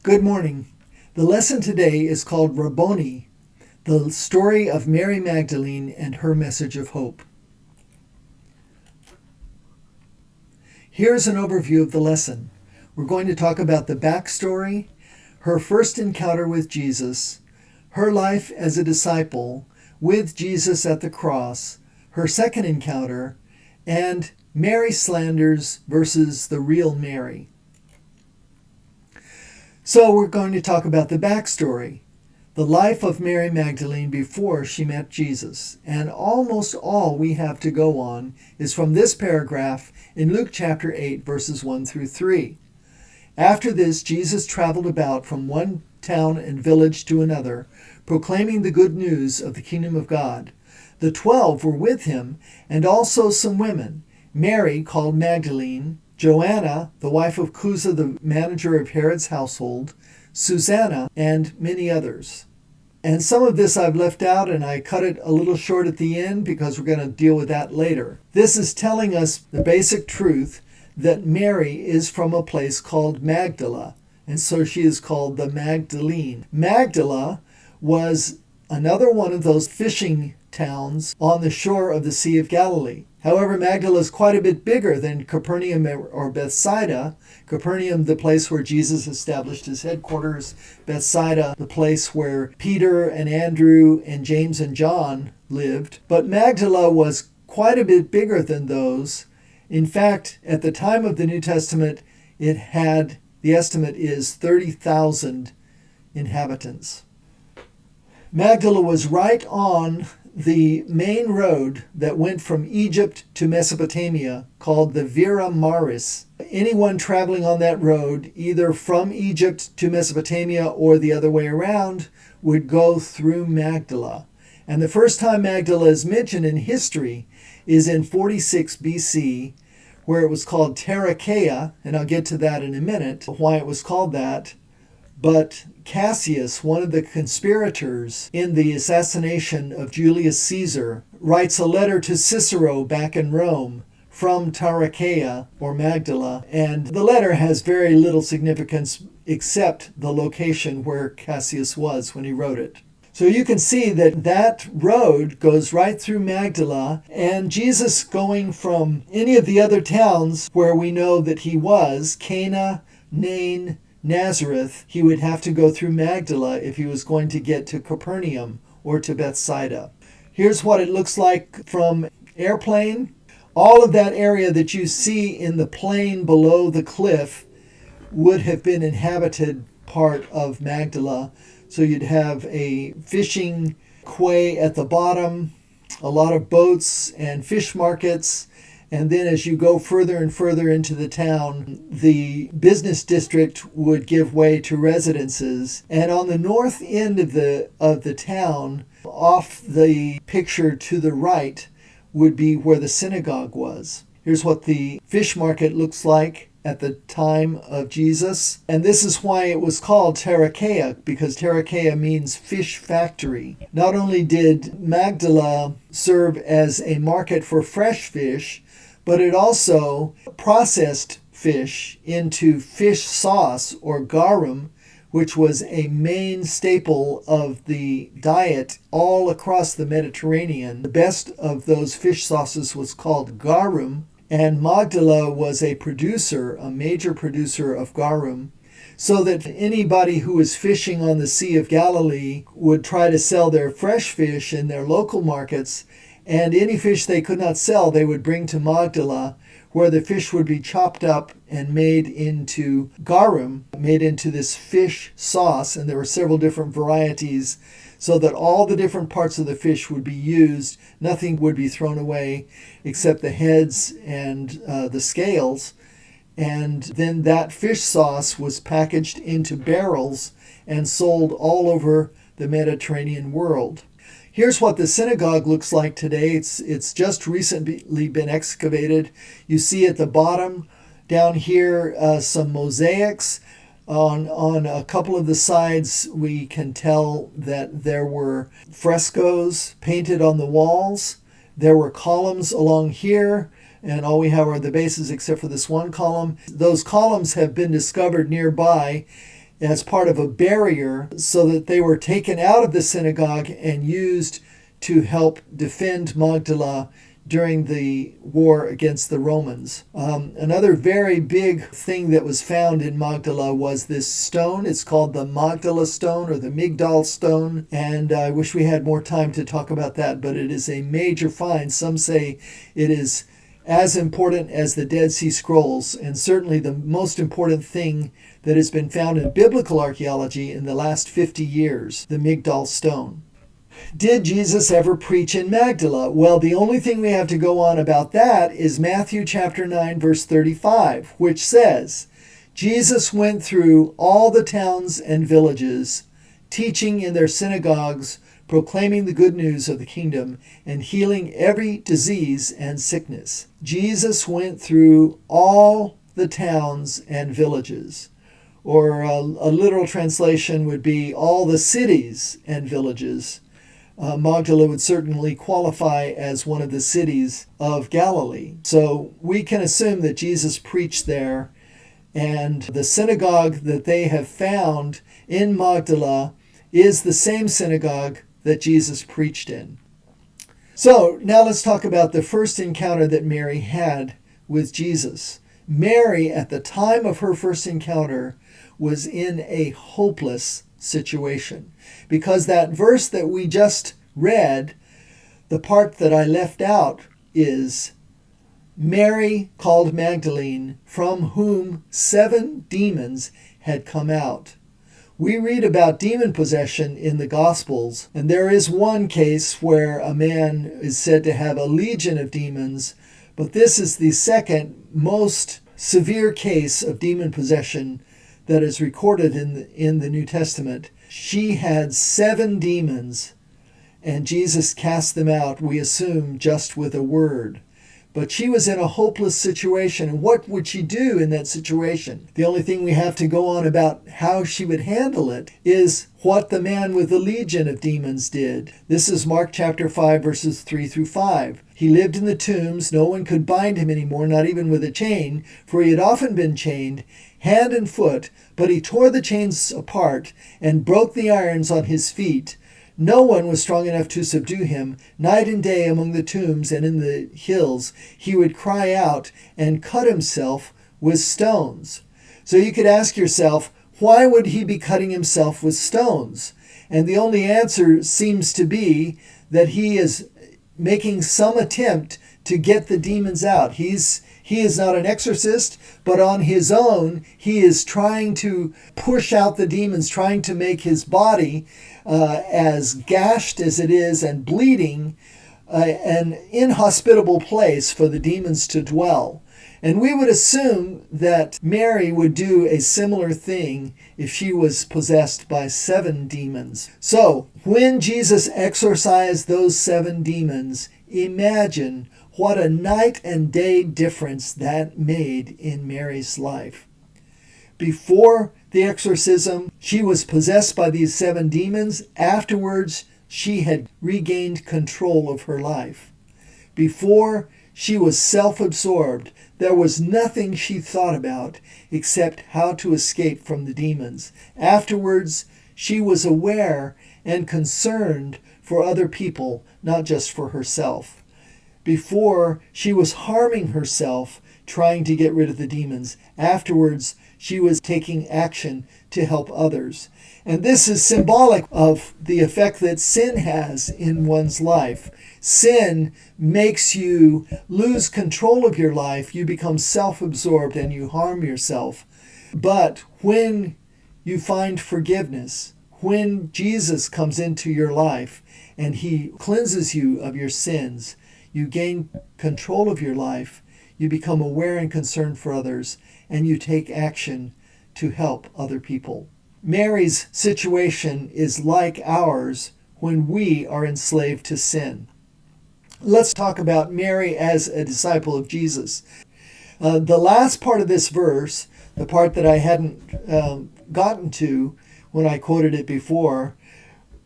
Good morning. The lesson today is called Rabboni, the story of Mary Magdalene and her message of hope. Here's an overview of the lesson. We're going to talk about the backstory, her first encounter with Jesus, her life as a disciple with Jesus at the cross, her second encounter, and Mary slanders versus the real Mary. So we're going to talk about the backstory, the life of Mary Magdalene before she met Jesus. And almost all we have to go on is from this paragraph in Luke chapter 8, verses 1 through 3. After this, Jesus traveled about from one town and village to another, proclaiming the good news of the kingdom of God. The 12 were with him, and also some women, Mary called Magdalene, Joanna, the wife of Chuza, the manager of Herod's household, Susanna, and many others. And some of this I've left out, and I cut it a little short at the end because we're going to deal with that later. This is telling us the basic truth that Mary is from a place called Magdala, and so she is called the Magdalene. Magdala was another one of those fishing towns on the shore of the Sea of Galilee. However, Magdala is quite a bit bigger than Capernaum or Bethsaida. Capernaum, the place where Jesus established his headquarters. Bethsaida, the place where Peter and Andrew and James and John lived. But Magdala was quite a bit bigger than those. In fact, at the time of the New Testament, it had, the estimate is 30,000 inhabitants. Magdala was right on the main road that went from Egypt to Mesopotamia, called the Via Maris. Anyone traveling on that road, either from Egypt to Mesopotamia or the other way around, would go through Magdala. And the first time Magdala is mentioned in history is in 46 BC, where it was called Tarichaea, and I'll get to that in a minute, why it was called that. But Cassius, one of the conspirators in the assassination of Julius Caesar, writes a letter to Cicero back in Rome from Tarichaea, or Magdala, and the letter has very little significance except the location where Cassius was when he wrote it. So you can see that that road goes right through Magdala, and Jesus going from any of the other towns where we know that he was, Cana, Nain, Nazareth, he would have to go through Magdala if he was going to get to Capernaum or to Bethsaida. Here's what it looks like from airplane. All of that area that you see in the plain below the cliff would have been inhabited part of Magdala. So you'd have a fishing quay at the bottom, a lot of boats and fish markets. And then as you go further and further into the town, the business district would give way to residences. And on the north end of the town, off the picture to the right, would be where the synagogue was. Here's what the fish market looks like at the time of Jesus. And this is why it was called Tarichaea, because Tarichaea means fish factory. Not only did Magdala serve as a market for fresh fish, but it also processed fish into fish sauce or garum, which was a main staple of the diet all across the Mediterranean. The best of those fish sauces was called garum, and Magdala was a producer, a major producer of garum, so that anybody who was fishing on the Sea of Galilee would try to sell their fresh fish in their local markets, and any fish they could not sell, they would bring to Magdala, where the fish would be chopped up and made into garum, made into this fish sauce. And there were several different varieties, so that all the different parts of the fish would be used. Nothing would be thrown away except the heads and the scales. And then that fish sauce was packaged into barrels and sold all over the Mediterranean world. Here's what the synagogue looks like today. It's just recently been excavated. You see at the bottom down here some mosaics. On a couple of the sides, we can tell that there were frescoes painted on the walls. There were columns along here, and all we have are the bases except for this one column. Those columns have been discovered nearby as part of a barrier so that they were taken out of the synagogue and used to help defend Magdala during the war against the Romans. Another very big thing that was found in Magdala was this stone. It's called the Magdala stone or the Migdal stone, and I wish we had more time to talk about that, but it is a major find. Some say it is as important as the Dead Sea Scrolls, and certainly the most important thing that has been found in biblical archaeology in the last 50 years, the Migdal stone. Did Jesus ever preach in Magdala? Well, the only thing we have to go on about that is Matthew chapter 9, verse 35, which says, Jesus went through all the towns and villages, teaching in their synagogues, proclaiming the good news of the kingdom, and healing every disease and sickness. Jesus went through all the towns and villages. Or a literal translation would be all the cities and villages. Magdala would certainly qualify as one of the cities of Galilee. So we can assume that Jesus preached there, and the synagogue that they have found in Magdala is the same synagogue that Jesus preached in. So now let's talk about the first encounter that Mary had with Jesus. Mary, at the time of her first encounter, was in a hopeless situation, because that verse that we just read, the part that I left out is Mary called Magdalene, from whom 7 demons had come out. We read about demon possession in the Gospels, and there is one case where a man is said to have a legion of demons, but this is the second most severe case of demon possession that is recorded in the New Testament. She had 7 demons, and Jesus cast them out, we assume, just with a word. But she was in a hopeless situation. And what would she do in that situation? The only thing we have to go on about how she would handle it is what the man with the legion of demons did. This is Mark chapter 5, verses 3 through 5. He lived in the tombs. No one could bind him anymore, not even with a chain, for he had often been chained, hand and foot, but he tore the chains apart and broke the irons on his feet. No one was strong enough to subdue him. Night and day among the tombs and in the hills, he would cry out and cut himself with stones. So you could ask yourself, why would he be cutting himself with stones? And the only answer seems to be that he is making some attempt to get the demons out. He is not an exorcist, but on his own, he is trying to push out the demons, trying to make his body as gashed as it is and bleeding, an inhospitable place for the demons to dwell. And we would assume that Mary would do a similar thing if she was possessed by 7 demons. So, when Jesus exorcised those 7 demons, imagine what a night and day difference that made in Mary's life. Before the exorcism, she was possessed by these 7 demons. Afterwards, she had regained control of her life. Before, she was self-absorbed. There was nothing she thought about except how to escape from the demons. Afterwards, she was aware and concerned for other people, not just for herself. Before, she was harming herself, trying to get rid of the demons. Afterwards, she was taking action to help others. And this is symbolic of the effect that sin has in one's life. Sin makes you lose control of your life. You become self-absorbed and you harm yourself. But when you find forgiveness, when Jesus comes into your life and he cleanses you of your sins, you gain control of your life, you become aware and concerned for others, and you take action to help other people. Mary's situation is like ours when we are enslaved to sin. Let's talk about Mary as a disciple of Jesus. The last part of this verse, the part that I hadn't gotten to when I quoted it before,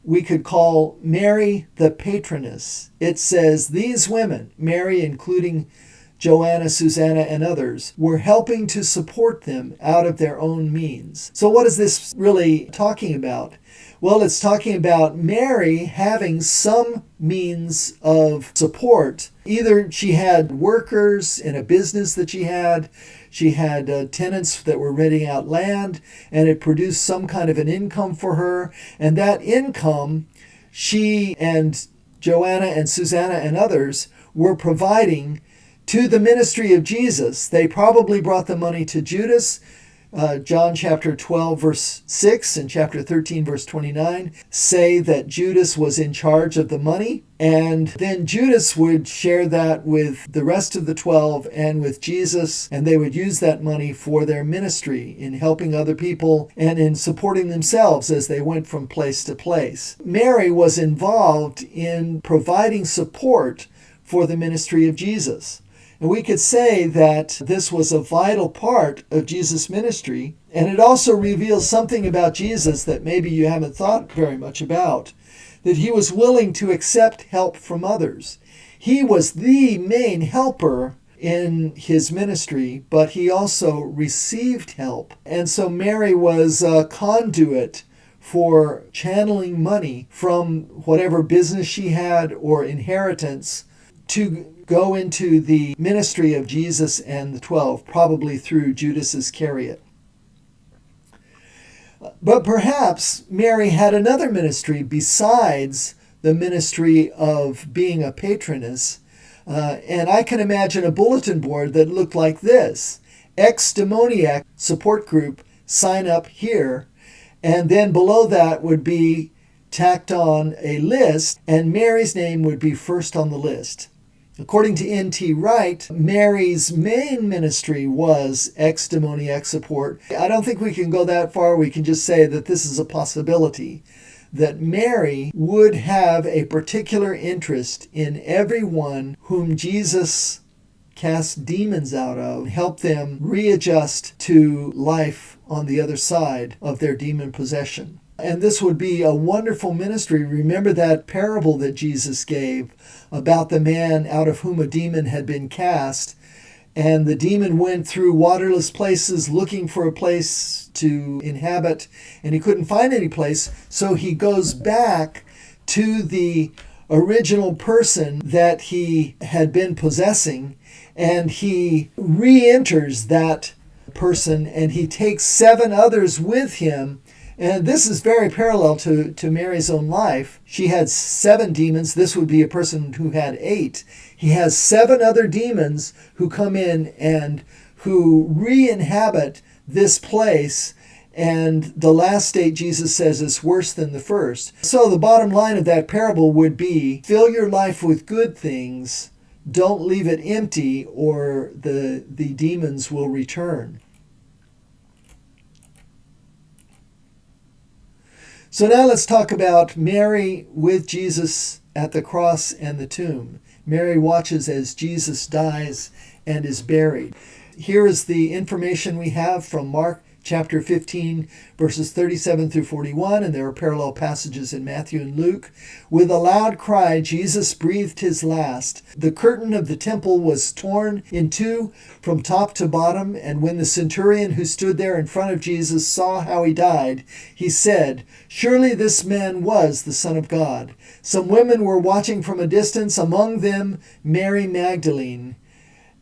we could call Mary the patroness. It says, these women, Mary including Joanna, Susanna, and others, were helping to support them out of their own means. So what is this really talking about? Well, it's talking about Mary having some means of support. Either she had workers in a business that she had tenants that were renting out land, and it produced some kind of an income for her. And that income, she and Joanna and Susanna and others were providing to the ministry of Jesus. They probably brought the money to Judas. John chapter 12, verse 6 and chapter 13, verse 29 say that Judas was in charge of the money. And then Judas would share that with the rest of the 12 and with Jesus. And they would use that money for their ministry in helping other people and in supporting themselves as they went from place to place. Mary was involved in providing support for the ministry of Jesus. And we could say that this was a vital part of Jesus' ministry, and it also reveals something about Jesus that maybe you haven't thought very much about, that he was willing to accept help from others. He was the main helper in his ministry, but he also received help. And so Mary was a conduit for channeling money from whatever business she had or inheritance to go into the ministry of Jesus and the 12, probably through Judas Iscariot. But perhaps Mary had another ministry besides the ministry of being a patroness. And I can imagine a bulletin board that looked like this: ex-demoniac support group, sign up here. And then below that would be tacked on a list, and Mary's name would be first on the list. According to N.T. Wright, Mary's main ministry was ex-demoniac support. I don't think we can go that far. We can just say that this is a possibility, that Mary would have a particular interest in everyone whom Jesus cast demons out of, help them readjust to life on the other side of their demon possession. And this would be a wonderful ministry. Remember that parable that Jesus gave about the man out of whom a demon had been cast. And the demon went through waterless places looking for a place to inhabit, and he couldn't find any place. So he goes back to the original person that he had been possessing, and he re-enters that person, and he takes 7 others with him. And this is very parallel to Mary's own life. She had 7 demons. This would be a person who had 8. He has 7 other demons who come in and who re-inhabit this place. And the last state, Jesus says, is worse than the first. So the bottom line of that parable would be, fill your life with good things. Don't leave it empty, or the demons will return. So now let's talk about Mary with Jesus at the cross and the tomb. Mary watches as Jesus dies and is buried. Here is the information we have from Mark chapter 15, verses 37 through 41, and there are parallel passages in Matthew and Luke. With a loud cry, Jesus breathed his last. The curtain of the temple was torn in two from top to bottom, and when the centurion who stood there in front of Jesus saw how he died, he said, "Surely this man was the Son of God." Some women were watching from a distance, among them Mary Magdalene,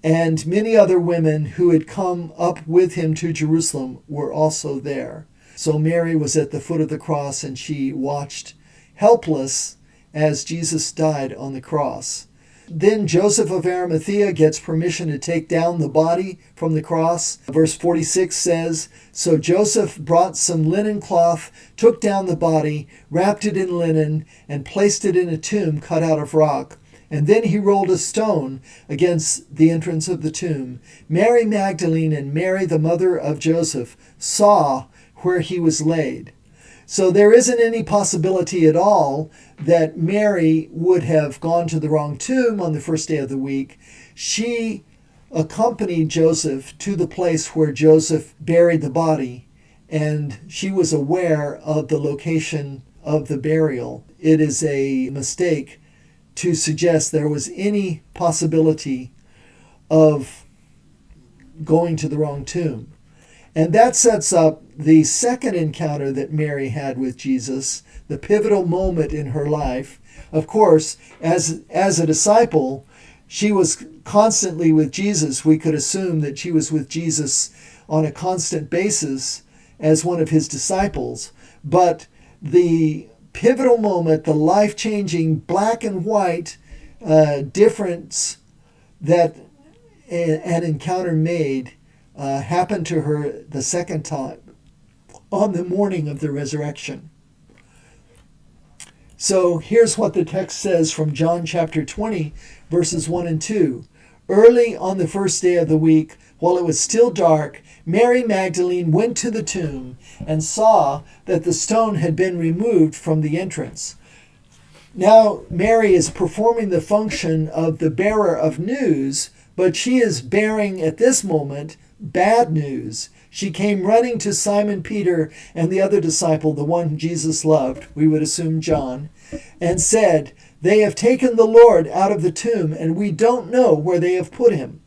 and many other women who had come up with him to Jerusalem were also there. So Mary was at the foot of the cross, and she watched helpless as Jesus died on the cross. Then Joseph of Arimathea gets permission to take down the body from the cross. Verse 46 says, "So Joseph brought some linen cloth, took down the body, wrapped it in linen, and placed it in a tomb cut out of rock. And then he rolled a stone against the entrance of the tomb. Mary Magdalene and Mary, the mother of Joseph, saw where he was laid." So there isn't any possibility at all that Mary would have gone to the wrong tomb on the first day of the week. She accompanied Joseph to the place where Joseph buried the body, and she was aware of the location of the burial. It is a mistake to suggest there was any possibility of going to the wrong tomb. And that sets up the second encounter that Mary had with Jesus, the pivotal moment in her life. Of course, as a disciple, she was constantly with Jesus. We could assume that she was with Jesus on a constant basis as one of his disciples. But the pivotal moment, the life-changing black and white difference that an encounter made happened to her the second time on the morning of the resurrection. So here's what the text says from John chapter 20, verses 1 and 2. Early on the first day of the week, while it was still dark, Mary Magdalene went to the tomb and saw that the stone had been removed from the entrance. Now, Mary is performing the function of the bearer of news, but she is bearing at this moment bad news. She came running to Simon Peter and the other disciple, the one Jesus loved, we would assume John, and said, "They have taken the Lord out of the tomb, and we don't know where they have put him."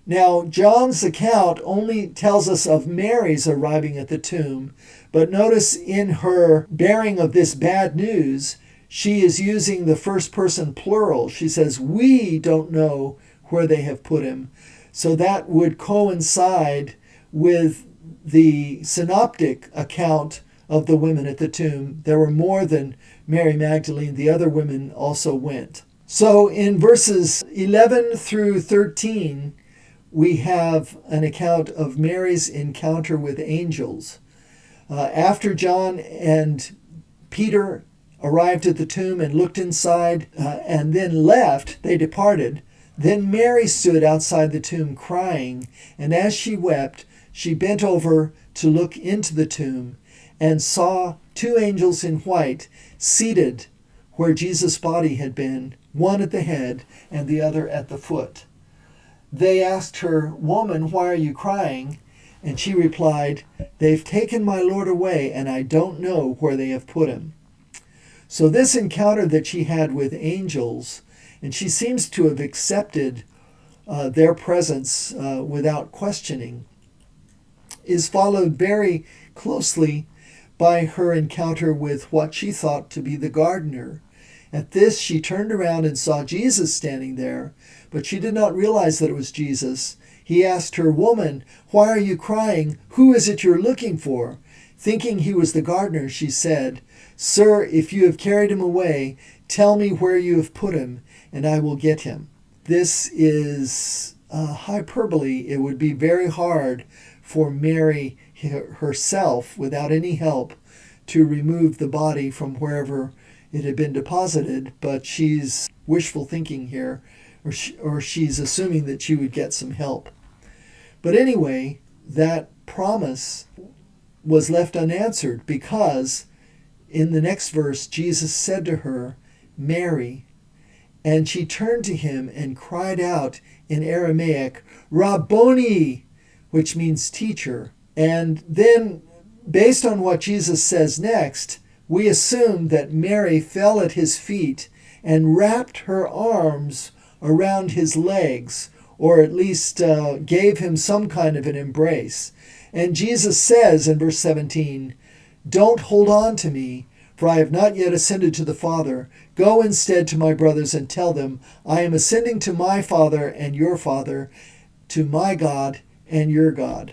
Now, John's account only tells us of Mary's arriving at the tomb, but notice in her bearing of this bad news, she is using the first person plural. She says, "We don't know where they have put him." So that would coincide with the synoptic account of the women at the tomb. There were more than Mary Magdalene. The other women also went. So in verses 11 through 13, we have an account of Mary's encounter with angels. After John and Peter arrived at the tomb and looked inside and then left, they departed. Then Mary stood outside the tomb crying, and as she wept, she bent over to look into the tomb and saw two angels in white seated where Jesus' body had been, one at the head and the other at the foot. They asked her, "Woman, why are you crying?" And she replied, "They've taken my Lord away, and I don't know where they have put him." So this encounter that she had with angels, and she seems to have accepted their presence without questioning, is followed very closely by her encounter with what she thought to be the gardener. At this, she turned around and saw Jesus standing there, but she did not realize that it was Jesus. He asked her, "Woman, why are you crying? Who is it you're looking for?" Thinking he was the gardener, she said, "Sir, if you have carried him away, tell me where you have put him, and I will get him." This is hyperbole. It would be very hard for Mary herself, without any help, to remove the body from wherever it had been deposited, but she's wishful thinking here, or she's assuming that she would get some help. But anyway, that promise was left unanswered because in the next verse, Jesus said to her, "Mary," and she turned to him and cried out in Aramaic, "Rabboni," which means teacher. And then, based on what Jesus says next, we assume that Mary fell at his feet and wrapped her arms around his legs, or at least gave him some kind of an embrace. And Jesus says in verse 17, "Don't hold on to me, for I have not yet ascended to the Father. Go instead to my brothers and tell them, I am ascending to my Father and your Father, to my God and your God."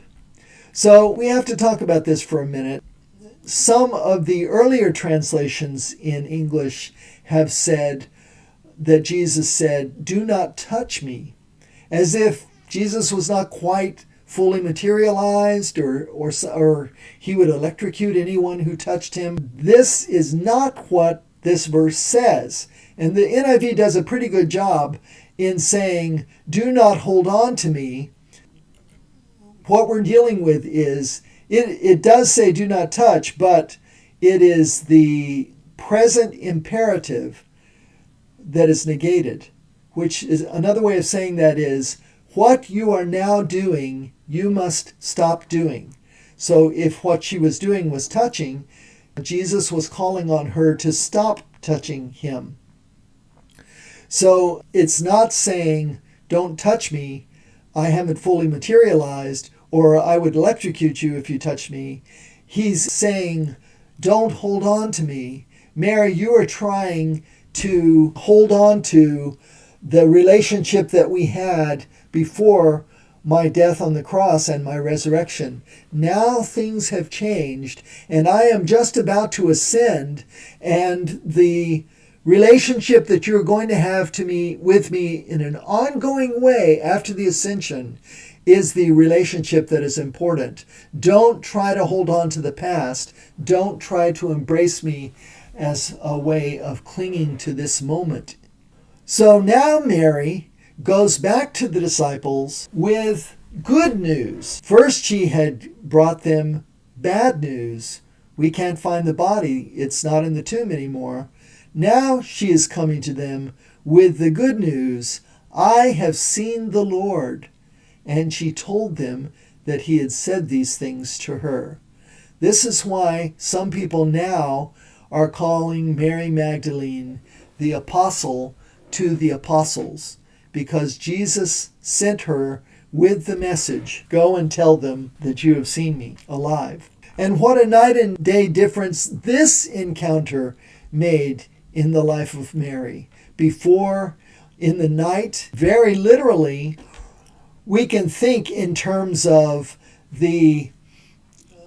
So we have to talk about this for a minute. Some of the earlier translations in English have said that Jesus said, "Do not touch me," as if Jesus was not quite fully materialized or he would electrocute anyone who touched him. This is not what this verse says. And the NIV does a pretty good job in saying, "Do not hold on to me." What we're dealing with is, it does say do not touch, but it is the present imperative that is negated, which is another way of saying that is, what you are now doing, you must stop doing. So if what she was doing was touching, Jesus was calling on her to stop touching him. So it's not saying, "Don't touch me," I haven't fully materialized, or I would electrocute you if you touch me. He's saying, don't hold on to me. Mary, you are trying to hold on to the relationship that we had before my death on the cross and my resurrection. Now things have changed, and I am just about to ascend, and the relationship that you're going to have with me in an ongoing way after the ascension is the relationship that is important. Don't try to hold on to the past. Don't try to embrace me as a way of clinging to this moment. So now Mary goes back to the disciples with good news. First, she had brought them bad news. We can't find the body. It's not in the tomb anymore. Now she is coming to them with the good news. I have seen the Lord. And she told them that he had said these things to her. This is why some people now are calling Mary Magdalene the apostle to the apostles, because Jesus sent her with the message, go and tell them that you have seen me alive. And what a night and day difference this encounter made in the life of Mary. Before, in the night, very literally, we can think in terms of the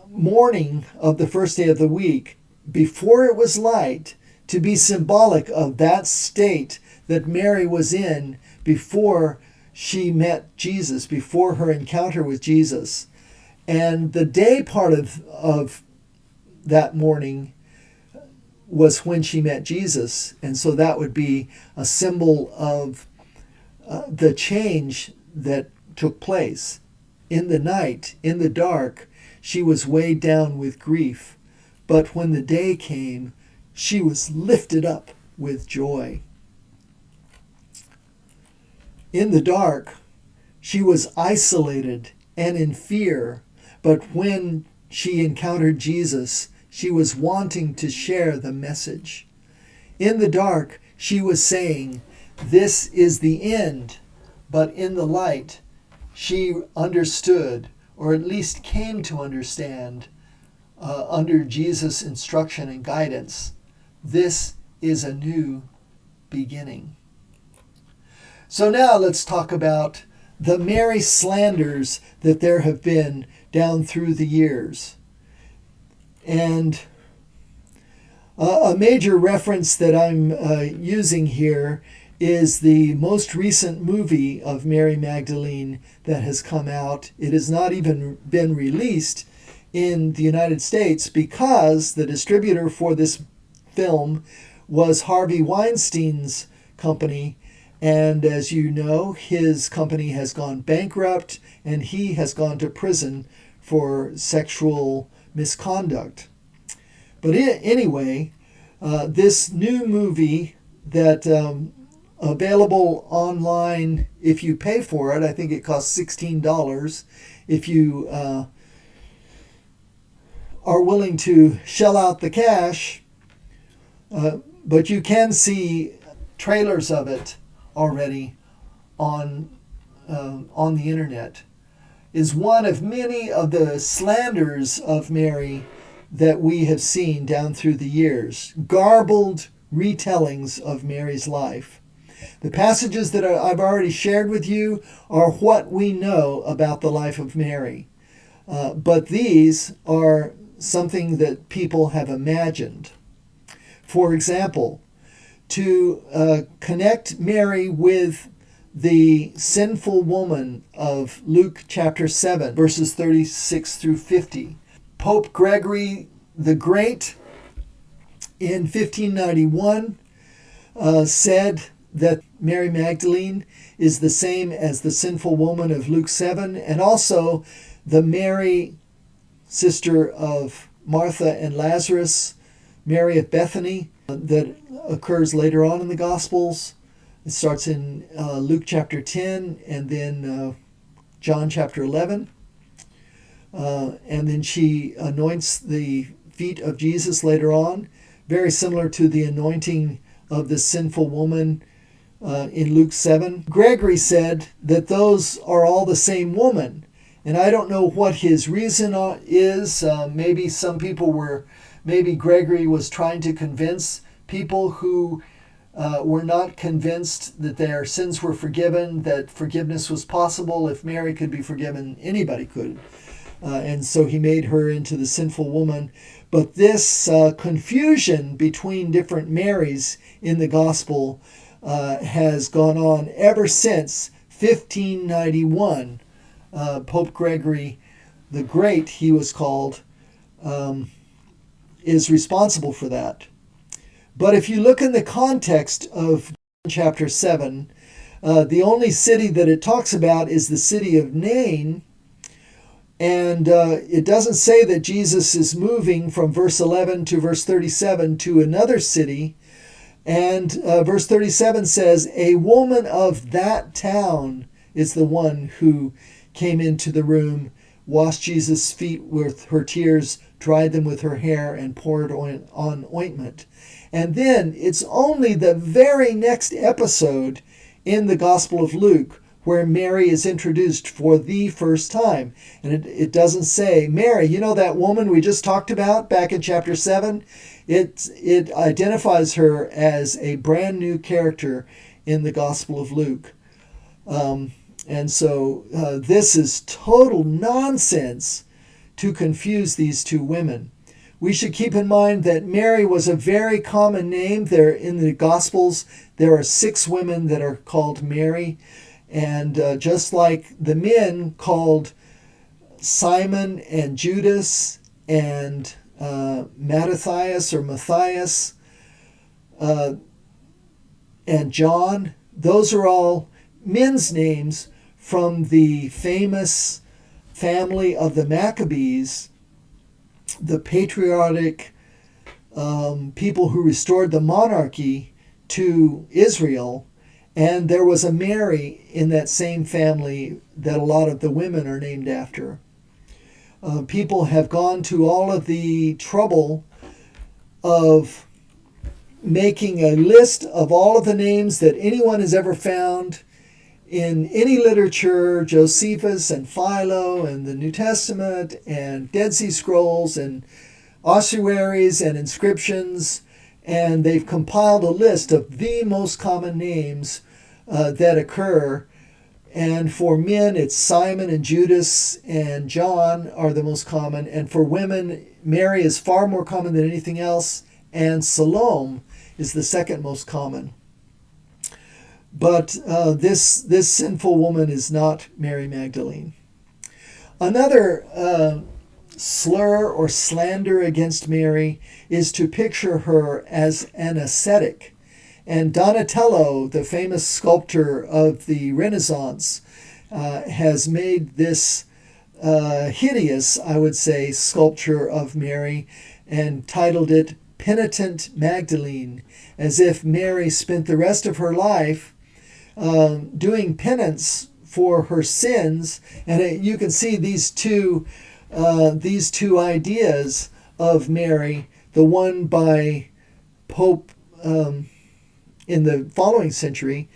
morning of the first day of the week, before it was light, to be symbolic of that state that Mary was in before she met Jesus, before her encounter with Jesus. And the day part of that morning was when she met Jesus. And so that would be a symbol of the change that took place. In the night, in the dark, she was weighed down with grief. But when the day came, she was lifted up with joy. In the dark, she was isolated and in fear. But when she encountered Jesus, she was wanting to share the message. In the dark, she was saying, this is the end. But in the light, she understood, or at least came to understand, under Jesus' instruction and guidance, this is a new beginning. So now let's talk about the Mary slanders that there have been down through the years. And a major reference that I'm using here is the most recent movie of Mary Magdalene that has come out. It has not even been released in the United States because the distributor for this film was Harvey Weinstein's company. And as you know, his company has gone bankrupt and he has gone to prison for sexual misconduct. But anyway, this new movie that available online, if you pay for it, I think it costs $16. If you are willing to shell out the cash, but you can see trailers of it already on the internet, is one of many of the slanders of Mary that we have seen down through the years, garbled retellings of Mary's life. The passages that I've already shared with you are what we know about the life of Mary. But these are something that people have imagined. For example, to connect Mary with the sinful woman of Luke chapter 7, verses 36 through 50. Pope Gregory the Great in 1591 said that Mary Magdalene is the same as the sinful woman of Luke 7, and also the Mary, sister of Martha and Lazarus, Mary of Bethany, that occurs later on in the Gospels. It starts in Luke chapter 10 and then John chapter 11. And then she anoints the feet of Jesus later on, very similar to the anointing of the sinful woman in Luke 7. Gregory said that those are all the same woman. And I don't know what his reason is. Maybe some people maybe Gregory was trying to convince people who were not convinced that their sins were forgiven, that forgiveness was possible. If Mary could be forgiven, anybody could. And so he made her into the sinful woman. But this confusion between different Marys in the gospel has gone on ever since 1591. Pope Gregory the Great, he was called, is responsible for that. But if you look in the context of chapter 7, the only city that it talks about is the city of Nain. And it doesn't say that Jesus is moving from verse 11 to verse 37 to another city. And verse 37 says, a woman of that town is the one who came into the room, washed Jesus' feet with her tears, dried them with her hair, and poured on ointment. And then it's only the very next episode in the Gospel of Luke where Mary is introduced for the first time. And it doesn't say, Mary, you know that woman we just talked about back in chapter 7? It identifies her as a brand new character in the Gospel of Luke. And so this is total nonsense to confuse these two women. We should keep in mind that Mary was a very common name. There in the Gospels, there are 6 women that are called Mary. And just like the men called Simon and Judas and Mattathias or Matthias and John, those are all men's names from the famous family of the Maccabees, the patriotic people who restored the monarchy to Israel. And there was a Mary in that same family that a lot of the women are named after. People have gone to all of the trouble of making a list of all of the names that anyone has ever found in any literature, Josephus and Philo and the New Testament and Dead Sea Scrolls and ossuaries and inscriptions. And they've compiled a list of the most common names that occur. And for men, it's Simon and Judas and John are the most common. And for women, Mary is far more common than anything else. And Salome is the second most common. But this sinful woman is not Mary Magdalene. Another slur or slander against Mary is to picture her as an ascetic. And Donatello, the famous sculptor of the Renaissance, has made this hideous, I would say, sculpture of Mary and titled it Penitent Magdalene, as if Mary spent the rest of her life doing penance for her sins. And you can see these two ideas of Mary, the one by Pope in the following century,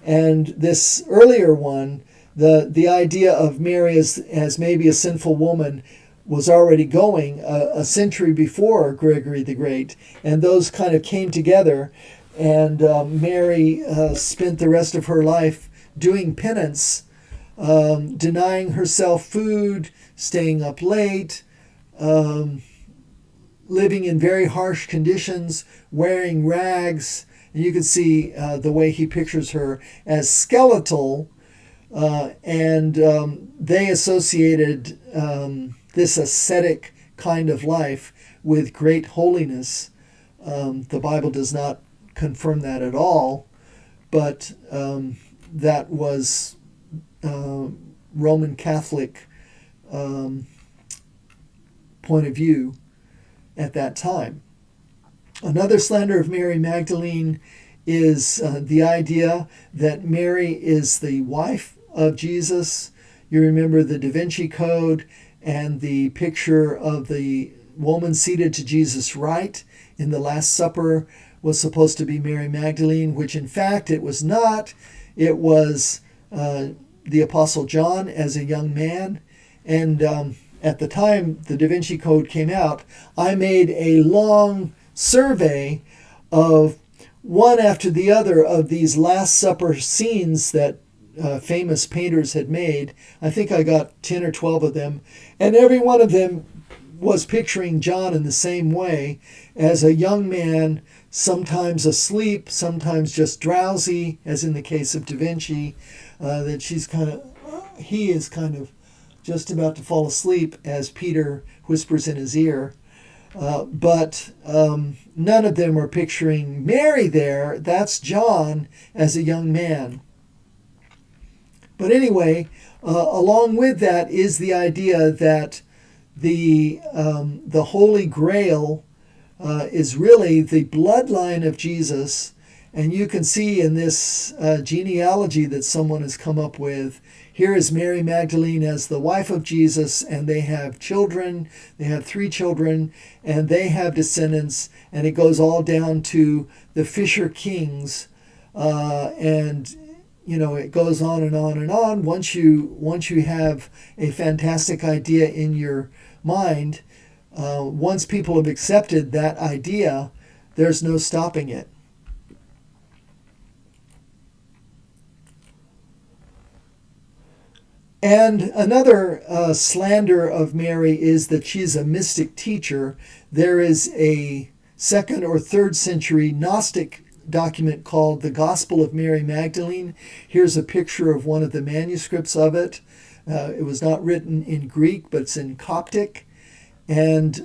and this earlier one, the idea of Mary as maybe a sinful woman was already going a century before Gregory the Great, and those kind of came together, and Mary spent the rest of her life doing penance, denying herself food, staying up late, living in very harsh conditions, wearing rags. And you can see the way he pictures her as skeletal, and they associated this ascetic kind of life with great holiness. The Bible does not confirm that at all, but that was Roman Catholic point of view at that time. Another slander of Mary Magdalene is the idea that Mary is the wife of Jesus. You remember the Da Vinci Code and the picture of the woman seated to Jesus' right in the Last Supper, was supposed to be Mary Magdalene, which in fact it was not. It was the Apostle John as a young man. And at the time the Da Vinci Code came out, I made a long survey of one after the other of these Last Supper scenes that famous painters had made. I think I got 10 or 12 of them. And every one of them was picturing John in the same way, as a young man, sometimes asleep, sometimes just drowsy, as in the case of Da Vinci, that he is kind of just about to fall asleep as Peter whispers in his ear. But none of them are picturing Mary there. That's John as a young man. But anyway, along with that is the idea that the Holy Grail is really the bloodline of Jesus. And you can see in this genealogy that someone has come up with, here is Mary Magdalene as the wife of Jesus, and they have children. They have 3 children, and they have descendants, and it goes all down to the Fisher Kings, and it goes on and on and on. Once you have a fantastic idea in your mind, once people have accepted that idea, there's no stopping it. And another slander of Mary is that she's a mystic teacher. There is a 2nd or 3rd century Gnostic document called the Gospel of Mary Magdalene. Here's a picture of one of the manuscripts of it. It was not written in Greek, but it's in Coptic. And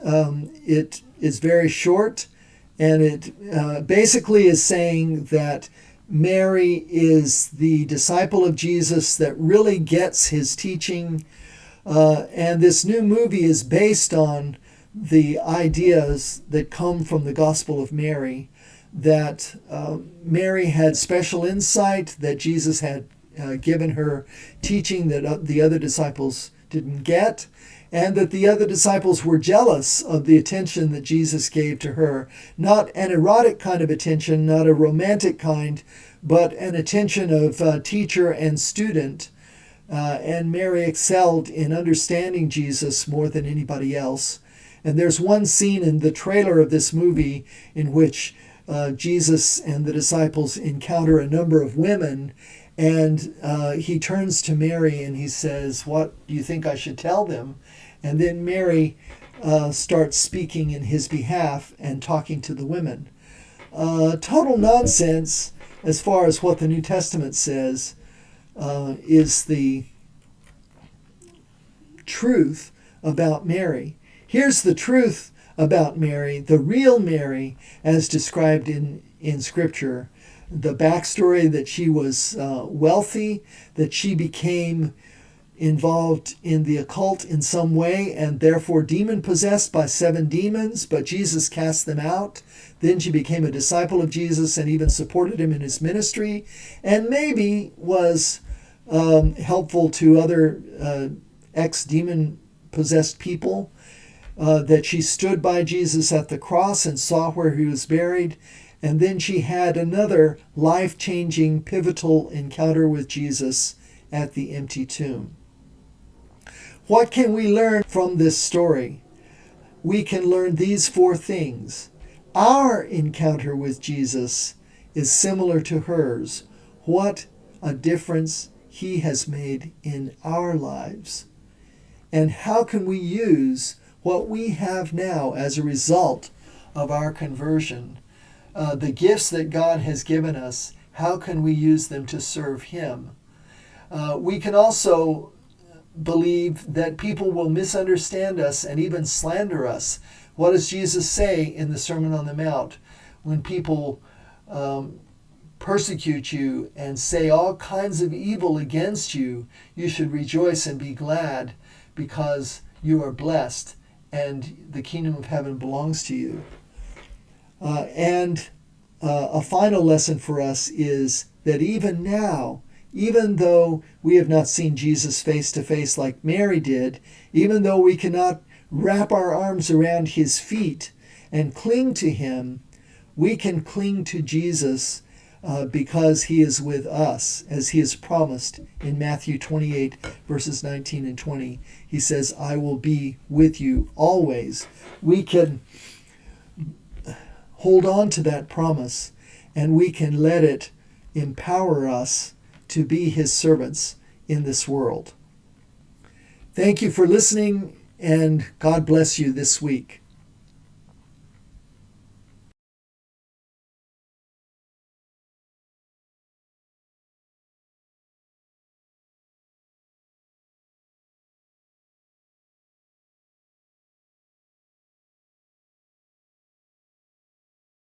it is very short. And it basically is saying that Mary is the disciple of Jesus that really gets his teaching. And this new movie is based on the ideas that come from the Gospel of Mary, that Mary had special insight, that Jesus had given her teaching that the other disciples didn't get, and that the other disciples were jealous of the attention that Jesus gave to her. Not an erotic kind of attention, not a romantic kind, but an attention of teacher and student. And Mary excelled in understanding Jesus more than anybody else. And there's one scene in the trailer of this movie in which Jesus and the disciples encounter a number of women, and he turns to Mary and he says, "What do you think I should tell them?" And then Mary starts speaking in his behalf and talking to the women. Total nonsense as far as what the New Testament says is the truth about Mary. Here's the truth about Mary, the real Mary as described in Scripture. The backstory that she was wealthy, that she became involved in the occult in some way and therefore demon-possessed by 7 demons, but Jesus cast them out. Then she became a disciple of Jesus and even supported him in his ministry, and maybe was helpful to other ex-demon-possessed people, that she stood by Jesus at the cross and saw where he was buried, and then she had another life-changing, pivotal encounter with Jesus at the empty tomb. What can we learn from this story? We can learn these 4 things. Our encounter with Jesus is similar to hers. What a difference he has made in our lives. And how can we use what we have now as a result of our conversion? The gifts that God has given us, how can we use them to serve him? We can also believe that people will misunderstand us and even slander us. What does Jesus say in the Sermon on the Mount? When people persecute you and say all kinds of evil against you, you should rejoice and be glad because you are blessed and the kingdom of heaven belongs to you. And a final lesson for us is that even now, even though we have not seen Jesus face to face like Mary did, even though we cannot wrap our arms around his feet and cling to him, We can cling to Jesus because he is with us, as he has promised in Matthew 28, verses 19 and 20. He says, I will be with you always. We can hold on to that promise, and we can let it empower us to be his servants in this world. Thank you for listening, and God bless you this week.